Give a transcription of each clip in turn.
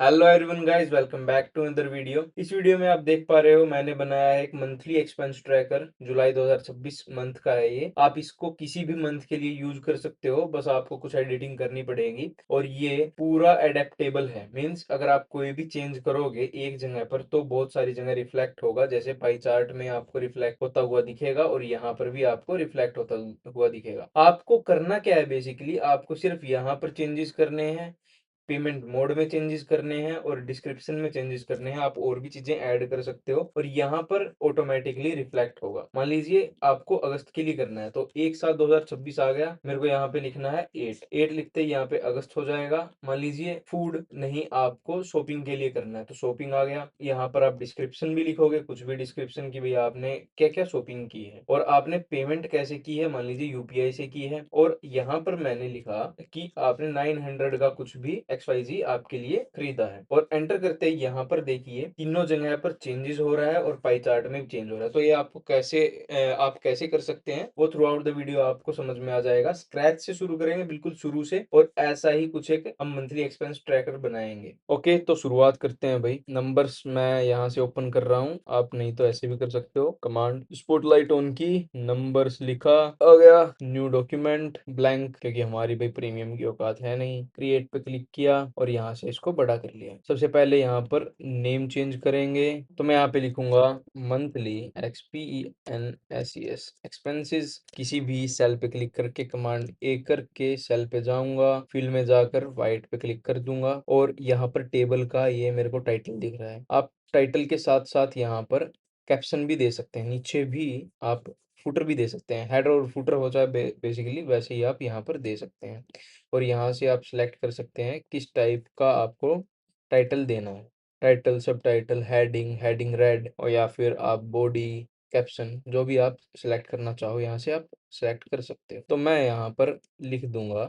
Hello everyone guys, welcome back to another video. इस video में आप देख पा रहे हो मैंने बनाया है एक मंथली एक्सपेंस ट्रैकर। जुलाई 2026 मंथ का है ये। आप इसको किसी भी मंथ के लिए यूज कर सकते हो, बस आपको कुछ एडिटिंग करनी पड़ेगी। और ये पूरा एडेप्टेबल है, मींस अगर आप कोई भी चेंज करोगे एक जगह पर तो बहुत सारी जगह रिफ्लेक्ट होगा। जैसे पाई चार्ट में आपको रिफ्लेक्ट होता हुआ दिखेगा और यहाँ पर भी आपको रिफ्लेक्ट होता हुआ दिखेगा। आपको करना क्या है, बेसिकली आपको सिर्फ यहाँ पर चेंजेस करने हैं, पेमेंट मोड में चेंजेस करने हैं और डिस्क्रिप्शन में चेंजेस करने हैं। आप और भी चीजें ऐड कर सकते हो और यहाँ पर ऑटोमेटिकली रिफ्लेक्ट होगा। मान लीजिए आपको अगस्त के लिए करना है, तो एक साल 2026 आ गया, मेरे को यहाँ पे लिखना है 8 लिखते ही यहाँ पे अगस्त हो जाएगा। मान लीजिए फूड नहीं, आपको शॉपिंग के लिए करना है तो शॉपिंग आ गया। यहाँ पर आप डिस्क्रिप्शन भी लिखोगे, कुछ भी डिस्क्रिप्शन की भाई आपने क्या क्या शॉपिंग की है और आपने पेमेंट कैसे की है, मान लीजिए यूपीआई से की है। और यहाँ पर मैंने लिखा कि आपने 900 का कुछ भी XYZ आपके लिए खरीदा है और एंटर करते ही यहाँ पर देखिए तीनों जगह पर चेंजेस हो रहा है और पाई चार्ट में भी चेंज हो रहा है। तो ये आपको कैसे आप कैसे कर सकते हैं वो थ्रू आउट द वीडियो आपको समझ में आ जाएगा। स्क्रैच से शुरू करेंगे, बिल्कुल शुरू से, और ऐसा ही कुछ एक हम मंथली एक्सपेंस ट्रैकर बनाएंगे। ओके, तो शुरुआत करते हैं भाई। नंबर्स मैं यहाँ से ओपन कर रहा हूँ, आप नहीं तो ऐसे भी कर सकते हो। कमांड स्पॉटलाइट ऑन की, नंबर्स लिखा, आ गया न्यू डॉक्यूमेंट ब्लैंक, क्योंकि हमारी भाई प्रीमियम की औकात है नहीं। क्रिएट पे क्लिक किया और यहाँ से इसको बड़ा कर लिया। सबसे पहले यहाँ पर नेम चेंज करेंगे, तो मैं यहाँ पे लिखूंगा मंथली XPENSES एक्सपेंसेस। किसी भी सेल पे क्लिक करके कमांड ए करके सेल पे जाऊंगा, फिल में जाकर वाइट पे क्लिक कर दूंगा और यहाँ पर टेबल का ये मेरे को टाइटल दिख रहा है। आप टाइटल के साथ साथ यहाँ पर कैप्शन भी दे सकते हैं, नीचे भी आप फुटर भी दे सकते हैं। हेडर और फुटर हो जाए बेसिकली वैसे ही आप यहाँ पर दे सकते हैं। और यहाँ से आप सिलेक्ट कर सकते हैं किस टाइप का आपको टाइटल देना है। टाइटल, सब टाइटल, हेडिंग, हेडिंग रेड, और या फिर आप बॉडी, कैप्शन, जो भी आप सिलेक्ट करना चाहो यहाँ से आप सेलेक्ट कर सकते हो। तो मैं यहाँ पर लिख दूंगा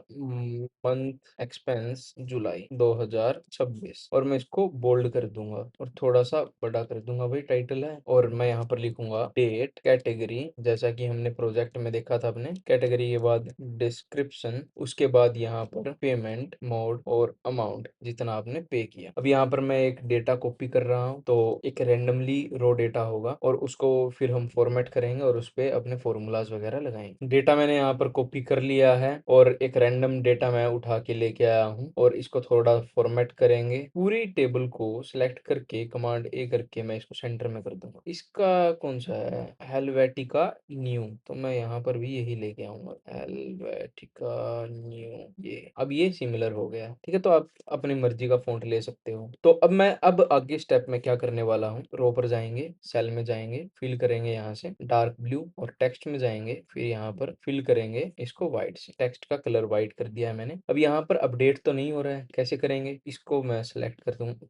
मंथ एक्सपेंस जुलाई 2026 और मैं इसको बोल्ड कर दूंगा और थोड़ा सा बड़ा कर दूंगा, भाई टाइटल है। और मैं यहाँ पर लिखूंगा डेट, कैटेगरी, जैसा कि हमने प्रोजेक्ट में देखा था अपने, कैटेगरी के बाद डिस्क्रिप्शन, उसके बाद यहाँ पर पेमेंट मोड और अमाउंट जितना आपने पे किया। अब यहाँ पर मैं एक डेटा कॉपी कर रहा हूँ, तो एक रेंडमली रो डेटा होगा और उसको फिर हम फॉर्मेट करेंगे और उस पर अपने फॉर्मूलाज वगैरह लगाएंगे। डेटा मैंने यहाँ पर कॉपी कर लिया है और एक रैंडम डेटा मैं उठा के लेके आया हूँ और इसको थोड़ा फॉर्मेट करेंगे। पूरी टेबल को सिलेक्ट करके कमांड ए करके मैं इसको सेंटर में कर दूंगा। इसका कौन सा है, हेलवेटिका न्यू, तो मैं यहाँ पर भी यही लेके आऊंगा, हेलवेटिका न्यू। ये अब ये सिमिलर हो गया, ठीक है। तो आप अपनी मर्जी का फॉन्ट ले सकते हो। तो अब आगे स्टेप में क्या करने वाला हूँ, रो पर जाएंगे, सेल में जाएंगे, फिल करेंगे यहाँ से डार्क ब्लू, और टेक्स्ट में जाएंगे, फिर यहाँ पर फिल करेंगे इसको व्हाइट से। टेक्स्ट का कलर व्हाइट कर दिया है मैंने। अब यहाँ पर अपडेट तो नहीं हो रहा है, कैसे करेंगे, इसको मैं सेलेक्ट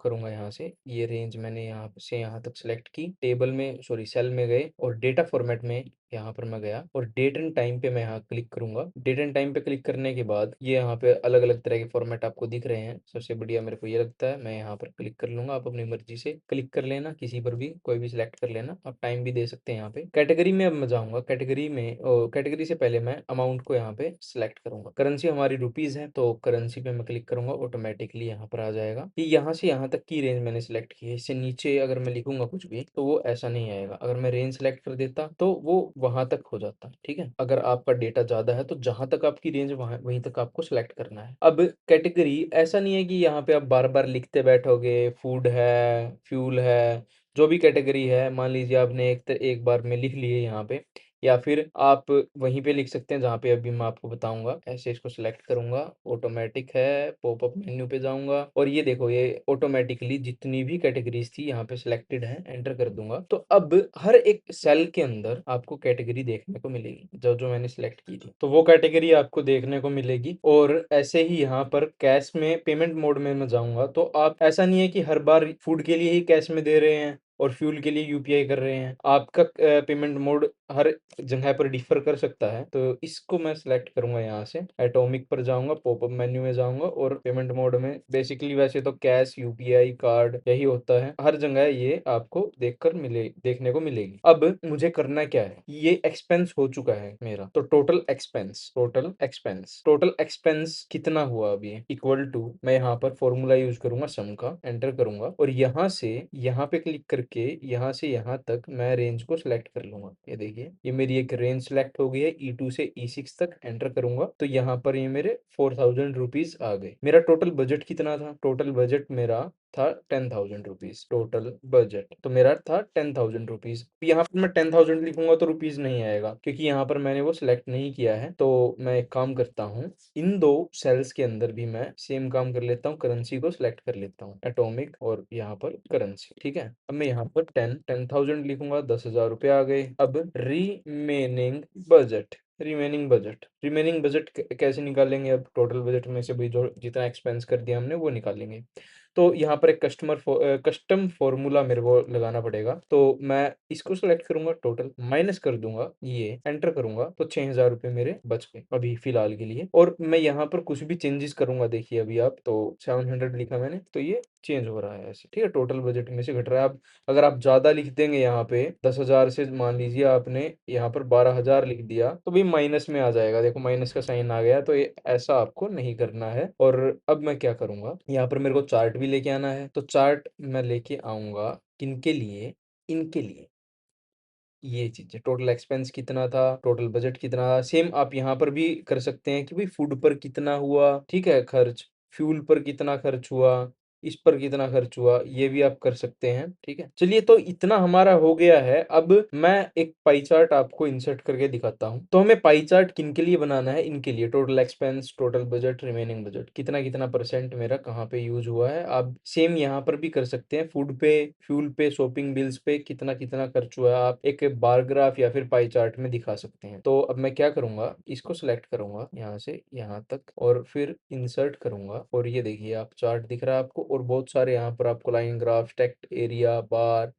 करूंगा यहाँ से। ये रेंज मैंने यहाँ से यहाँ तक सेलेक्ट की, टेबल में सॉरी सेल में गए और डेटा फॉर्मेट में यहाँ पर मैं गया और डेट एंड टाइम पे मैं यहाँ क्लिक करूंगा। डेट एंड टाइम पे क्लिक करने के बाद ये यहाँ पे अलग अलग तरह के फॉर्मेट आपको दिख रहे हैं। सबसे बढ़िया मेरे को ये लगता है, मैं यहाँ पर क्लिक कर लूंगा। आप अपनी मर्जी से क्लिक कर लेना, किसी पर भी कोई भी सिलेक्ट कर लेना। आप टाइम भी दे सकते हैं यहाँ पे। कैटेगरी में अब मैं जाऊंगा, कैटेगरी में कैटेगरी से पहले मैं अमाउंट को यहाँ पे सिलेक्ट करूंगा। करेंसी हमारी रुपीज है तो करेंसी पे मैं क्लिक करूंगा, ऑटोमेटिकली यहाँ पर आ जाएगा कि यहाँ से यहाँ तक की रेंज मैंने सिलेक्ट की है। इससे नीचे अगर मैं लिखूंगा कुछ भी तो वो ऐसा नहीं आएगा। अगर मैं रेंज सेलेक्ट कर देता तो वो वहां तक हो जाता, ठीक है। अगर आपका डेटा ज्यादा है तो जहां तक आपकी रेंज वहां वहीं तक आपको सिलेक्ट करना है। अब कैटेगरी ऐसा नहीं है कि यहाँ पे आप बार बार लिखते बैठोगे। फूड है, फ्यूल है, जो भी कैटेगरी है, मान लीजिए आपने एक बार में लिख लिए यहाँ पे, या फिर आप वहीं पे लिख सकते हैं जहाँ पे अभी मैं आपको बताऊंगा। ऐसे इसको सिलेक्ट करूंगा, ऑटोमेटिक है, पॉपअप मेन्यू पे जाऊंगा और ये देखो ये ऑटोमेटिकली जितनी भी कैटेगरीज थी यहाँ पे सिलेक्टेड है, एंटर कर दूंगा। तो अब हर एक सेल के अंदर आपको कैटेगरी देखने को मिलेगी, जो जो मैंने सिलेक्ट की थी तो वो कैटेगरी आपको देखने को मिलेगी। और ऐसे ही यहाँ पर कैश में पेमेंट मोड में मैं जाऊंगा तो आप, ऐसा नहीं है कि हर बार फूड के लिए ही कैश में दे रहे हैं और फ्यूल के लिए यूपीआई कर रहे हैं। आपका पेमेंट मोड हर जगह पर डिफर कर सकता है। तो इसको मैं सिलेक्ट करूंगा, यहाँ से एटॉमिक पर जाऊंगा, पॉपअप मेन्यू में जाऊंगा और पेमेंट मोड में बेसिकली वैसे तो कैश, यूपीआई, कार्ड यही होता है, हर जगह ये आपको देखने को मिलेगी। अब मुझे करना क्या है, ये एक्सपेंस हो चुका है मेरा, तो टोटल एक्सपेंस कितना हुआ अभी, इक्वल टू, मैं यहाँ पर फॉर्मूला यूज करूंगा, सम का एंटर करूंगा और यहाँ से यहाँ पे क्लिक करके यहाँ से यहाँ तक मैं रेंज को सिलेक्ट कर लूंगा। ये देखिए, ये मेरी एक रेंज सिलेक्ट हो गई है, E2 से E6 तक एंटर करूंगा तो यहाँ पर ये मेरे 4000 रुपीज आ गए। मेरा टोटल बजट कितना था, टोटल बजट मेरा था 10,000 रुपीज, टोटल बजट तो मेरा था 10,000 रुपीज। यहाँ पर मैं 10,000 लिखूंगा तो रुपीज नहीं आएगा, क्योंकि यहाँ पर मैंने वो सिलेक्ट नहीं किया है। तो मैं एक काम करता हूँ, इन दो सेल्स के अंदर भी मैं सेम काम कर लेता हूँ, करेंसी को सिलेक्ट कर लेता हूँ, एटॉमिक और यहाँ पर करेंसी। ठीक है, अब मैं यहाँ पर 10,000 लिखूंगा, 10,000 रुपये आ गए। अब रिमेनिंग बजट कैसे निकालेंगे, अब टोटल बजट में से भी जो जितना एक्सपेंस कर दिया हमने वो निकालेंगे। तो यहाँ पर एक कस्टम फॉर्मूला मेरे को लगाना पड़ेगा, तो मैं इसको सेलेक्ट करूंगा, टोटल माइनस कर दूंगा, ये एंटर करूंगा तो 6,000 रुपये मेरे बच गए अभी फिलहाल के लिए। और मैं यहाँ पर कुछ भी चेंजेस करूंगा, देखिए अभी आप, तो 700 लिखा मैंने तो ये चेंज हो रहा है ऐसे। ठीक है, टोटल बजट में से घट रहा है। अब अगर आप ज्यादा लिख देंगे, यहाँ पे 10,000 से मान लीजिए आपने यहाँ पर 12,000 लिख दिया तो भी माइनस में आ जाएगा, देखो माइनस का साइन आ गया। तो ये ऐसा आपको नहीं करना है। और अब मैं क्या करूंगा, यहाँ पर मेरे को चार्ट भी लेके आना है, तो चार्ट मैं लेके आऊंगा किनके लिए, इनके लिए। ये चीज़ है, टोटल एक्सपेंस कितना था, टोटल बजट कितना था, सेम आप यहाँ पर भी कर सकते हैं कि भाई फूड पर कितना हुआ, ठीक है खर्च, फ्यूल पर कितना खर्च हुआ, इस पर कितना खर्च हुआ, ये भी आप कर सकते हैं। ठीक है, चलिए तो इतना हमारा हो गया है। अब मैं एक पाई चार्ट आपको इंसर्ट करके दिखाता हूँ। तो हमें पाई चार्ट किन के लिए बनाना है, इनके लिए, total expense, total budget, remaining budget, कितना कितना परसेंट मेरा कहाँ पे यूज हुआ है। आप सेम यहाँ पर भी कर सकते हैं, फूड पे, फ्यूल पे, शॉपिंग बिल्स पे कितना कितना खर्च हुआ है, आप एक बार ग्राफ या फिर पाई चार्ट में दिखा सकते हैं। तो अब मैं क्या करूंगा, इसको सिलेक्ट करूंगा यहाँ से यहाँ तक और फिर इंसर्ट करूंगा और ये देखिए आप चार्ट दिख रहा है आपको, और बहुत सारे यहाँ पर आपको लाइन ग्राफ, स्टैक्ड एरिया बार,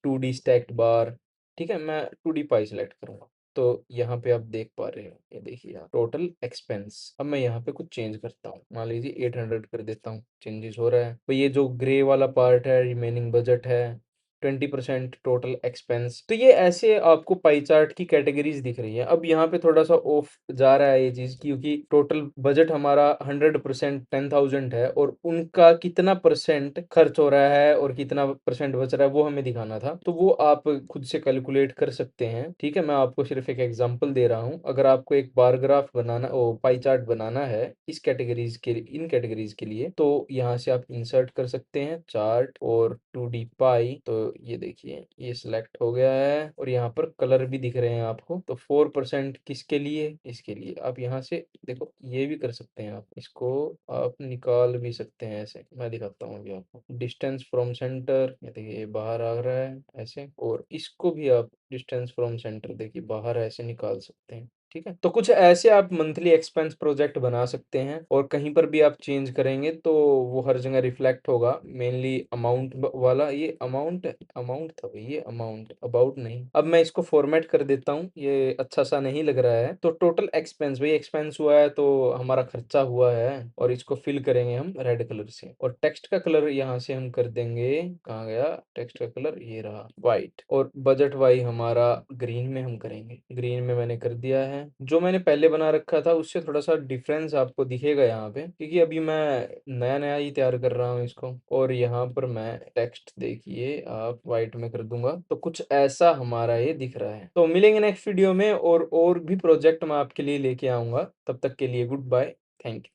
2D स्टैक्ड बार। ठीक है, मैं 2D पाई सिलेक्ट करूंगा तो यहाँ पे आप देख पा रहे हो, ये देखिए आप टोटल एक्सपेंस। अब मैं यहाँ पे कुछ चेंज करता हूँ, मान लीजिए 800 कर देता हूँ, चेंजेस हो रहा है। तो ये जो ग्रे वाला पार्ट है रिमेनिंग बजट है, 20% टोटल एक्सपेंस। तो ये ऐसे आपको पाई चार्ट की कैटेगरीज दिख रही है। अब यहाँ पे थोड़ा सा ऑफ जा रहा है ये चीज, क्योंकि टोटल बजट हमारा 100% 10,000 है और उनका कितना परसेंट खर्च हो रहा है और कितना परसेंट बच रहा है वो हमें दिखाना था। तो वो आप खुद से कैलकुलेट कर सकते हैं। ठीक है, मैं आपको सिर्फ एक एग्जांपल दे रहा हूँ। अगर आपको एक बार ग्राफ बनाना, ओ पाई चार्ट बनाना है इस कैटेगरीज के, इन कैटेगरीज के लिए, तो यहाँ से आप इंसर्ट कर सकते हैं चार्ट और 2D पाई। तो ये देखिए ये सिलेक्ट हो गया है और यहाँ पर कलर भी दिख रहे हैं आपको। तो 4% किसके लिए, इसके लिए। आप यहाँ से देखो ये भी कर सकते हैं, आप इसको आप निकाल भी सकते हैं ऐसे। मैं दिखाता हूँ अभी आपको, डिस्टेंस फ्रॉम सेंटर, ये देखिए ये बाहर आ रहा है ऐसे, और इसको भी आप डिस्टेंस फ्रॉम सेंटर देखिए बाहर ऐसे निकाल सकते हैं। ठीक है, तो कुछ ऐसे आप मंथली एक्सपेंस प्रोजेक्ट बना सकते हैं और कहीं पर भी आप चेंज करेंगे तो वो हर जगह रिफ्लेक्ट होगा। मेनली अमाउंट वाला, ये अमाउंट, अमाउंट था भाई, ये अमाउंट, अबाउट नहीं। अब मैं इसको फॉर्मेट कर देता हूँ, ये अच्छा सा नहीं लग रहा है। तो टोटल एक्सपेंस, भाई एक्सपेंस हुआ है तो हमारा खर्चा हुआ है, और इसको फिल करेंगे हम रेड कलर से। और टेक्स्ट का कलर यहाँ से हम कर देंगे, कहाँ गया टेक्स्ट का कलर, ये रहा व्हाइट। और बजट वाई हमारा ग्रीन में हम करेंगे, ग्रीन में मैंने कर दिया है। जो मैंने पहले बना रखा था उससे थोड़ा सा डिफरेंस आपको दिखेगा यहाँ पे, क्योंकि अभी मैं नया नया ही तैयार कर रहा हूँ इसको। और यहाँ पर मैं टेक्स्ट देखिए आप व्हाइट में कर दूंगा तो कुछ ऐसा हमारा ये दिख रहा है। तो मिलेंगे नेक्स्ट वीडियो में, और भी प्रोजेक्ट मैं आपके लिए लेके आऊंगा। तब तक के लिए गुड बाय, थैंक यू।